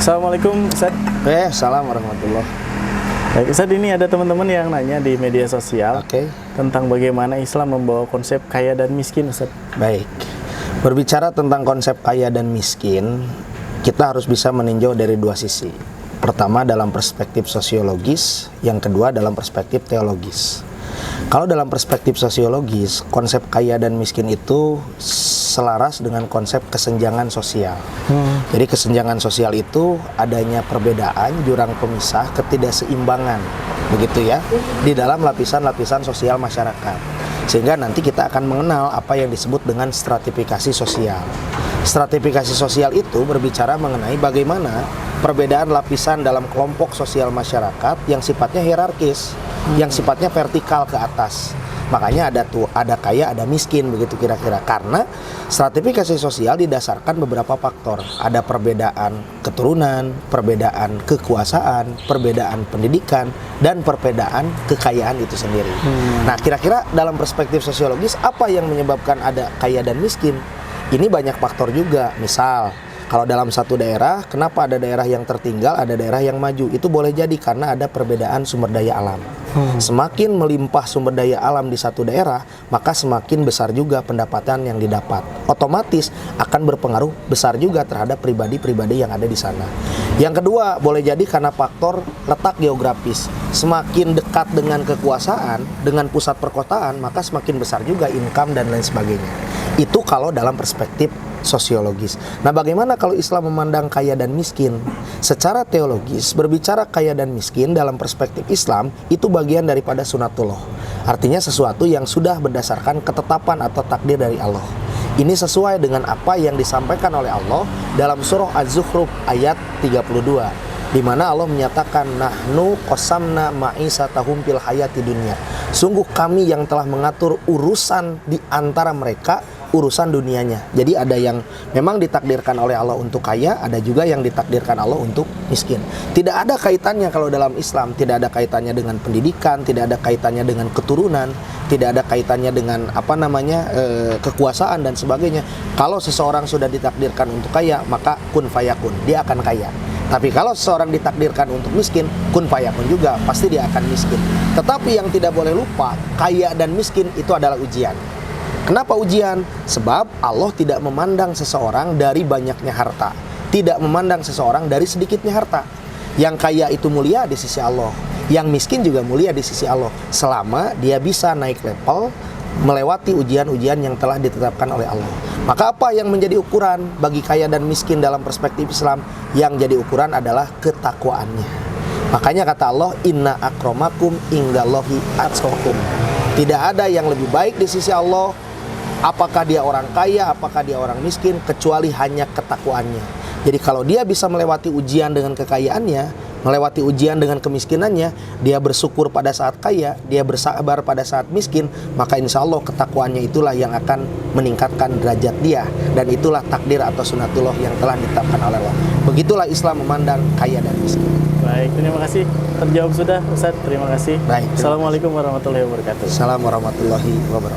Assalamualaikum Ustaz. Salam warahmatullah. Baik Ustaz, ini ada teman-teman yang nanya di media sosial tentang bagaimana Islam membawa konsep kaya dan miskin, Ustaz. Baik. Berbicara tentang konsep kaya dan miskin, kita harus bisa meninjau dari dua sisi. Pertama dalam perspektif sosiologis, yang kedua dalam perspektif teologis. Kalau dalam perspektif sosiologis, konsep kaya dan miskin itu selaras dengan konsep kesenjangan sosial. Jadi kesenjangan sosial itu adanya perbedaan, jurang pemisah, ketidakseimbangan, begitu ya, di dalam lapisan-lapisan sosial masyarakat. Sehingga nanti kita akan mengenal apa yang disebut dengan stratifikasi sosial. Stratifikasi sosial itu berbicara mengenai bagaimana perbedaan lapisan dalam kelompok sosial masyarakat yang sifatnya hierarkis, yang sifatnya vertikal ke atas. Makanya ada kaya, ada miskin, begitu kira-kira. Karena stratifikasi sosial didasarkan beberapa faktor. Ada perbedaan keturunan, perbedaan kekuasaan, perbedaan pendidikan, dan perbedaan kekayaan itu sendiri. Nah, kira-kira dalam perspektif sosiologis apa yang menyebabkan ada kaya dan miskin? Ini banyak faktor juga. Misal, kalau dalam satu daerah, kenapa ada daerah yang tertinggal, ada daerah yang maju? Itu boleh jadi karena ada perbedaan sumber daya alam. Semakin melimpah sumber daya alam di satu daerah, maka semakin besar juga pendapatan yang didapat. Otomatis akan berpengaruh besar juga terhadap pribadi-pribadi yang ada di sana. Yang kedua, boleh jadi karena faktor letak geografis. Semakin dekat dengan kekuasaan, dengan pusat perkotaan, maka semakin besar juga income dan lain sebagainya. Itu kalau dalam perspektif sosiologis. Nah, bagaimana kalau Islam memandang kaya dan miskin? Secara teologis, berbicara kaya dan miskin dalam perspektif Islam itu bagian daripada sunatullah. Artinya sesuatu yang sudah berdasarkan ketetapan atau takdir dari Allah. Ini sesuai dengan apa yang disampaikan oleh Allah dalam surah Az-Zukhruf ayat 32, di mana Allah menyatakan nahnu qasamna ma'isatahum fil hayati dunya. Sungguh kami yang telah mengatur urusan di antara mereka, urusan dunianya. Jadi ada yang memang ditakdirkan oleh Allah untuk kaya, ada juga yang ditakdirkan Allah untuk miskin. Tidak ada kaitannya kalau dalam Islam, tidak ada kaitannya dengan pendidikan, tidak ada kaitannya dengan keturunan, tidak ada kaitannya dengan kekuasaan dan sebagainya. Kalau seseorang sudah ditakdirkan untuk kaya, maka kun fayakun, dia akan kaya. Tapi kalau seseorang ditakdirkan untuk miskin, kun fayakun juga, pasti dia akan miskin. Tetapi yang tidak boleh lupa, kaya dan miskin itu adalah ujian. Kenapa ujian? Sebab Allah tidak memandang seseorang dari banyaknya harta, tidak memandang seseorang dari sedikitnya harta. Yang kaya itu mulia di sisi Allah, yang miskin juga mulia di sisi Allah, selama dia bisa naik level, melewati ujian-ujian yang telah ditetapkan oleh Allah. Maka apa yang menjadi ukuran bagi kaya dan miskin dalam perspektif Islam? Yang jadi ukuran adalah ketakwaannya. Makanya kata Allah, inna akramakum indallahi atqakum. Tidak ada yang lebih baik di sisi Allah, apakah dia orang kaya, apakah dia orang miskin, kecuali hanya ketakwaannya. Jadi kalau dia bisa melewati ujian dengan kekayaannya, melewati ujian dengan kemiskinannya, dia bersyukur pada saat kaya, dia bersabar pada saat miskin, maka insya Allah ketakwaannya itulah yang akan meningkatkan derajat dia. Dan itulah takdir atau sunatullah yang telah ditetapkan oleh Allah. Begitulah Islam memandang kaya dan miskin. Baik, terima kasih. Terjawab sudah Ustaz, terima kasih. Baik, Assalamualaikum warahmatullahi wabarakatuh. Assalamualaikum warahmatullahi wabarakatuh.